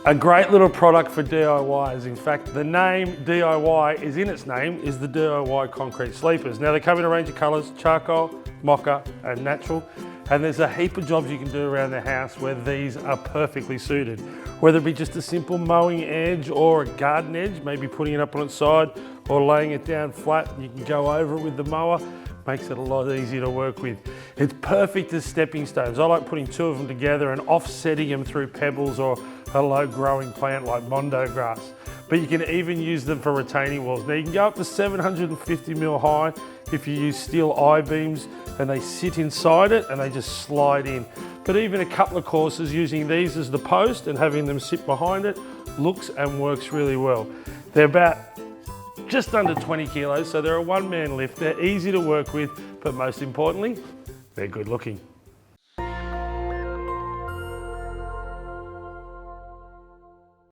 A great little product for DIYs. In fact, the name DIY is in its name, is the DIY concrete sleepers. Now they come in a range of colours, charcoal, mocha and natural. And there's a heap of jobs you can do around the house where these are perfectly suited. Whether it be just a simple mowing edge or a garden edge, maybe putting it up on its side or laying it down flat, you can go over it with the mower. Makes it a lot easier to work with. It's perfect as stepping stones. I like putting two of them together and offsetting them through pebbles or a low growing plant like Mondo grass. But you can even use them for retaining walls. Now you can go up to 750 mil high if you use steel I-beams and they sit inside it and they just slide in. But even a couple of courses using these as the post and having them sit behind it looks and works really well. They're about just under 20 kilos, so they're a one-man lift. They're easy to work with, but most importantly, they're good looking.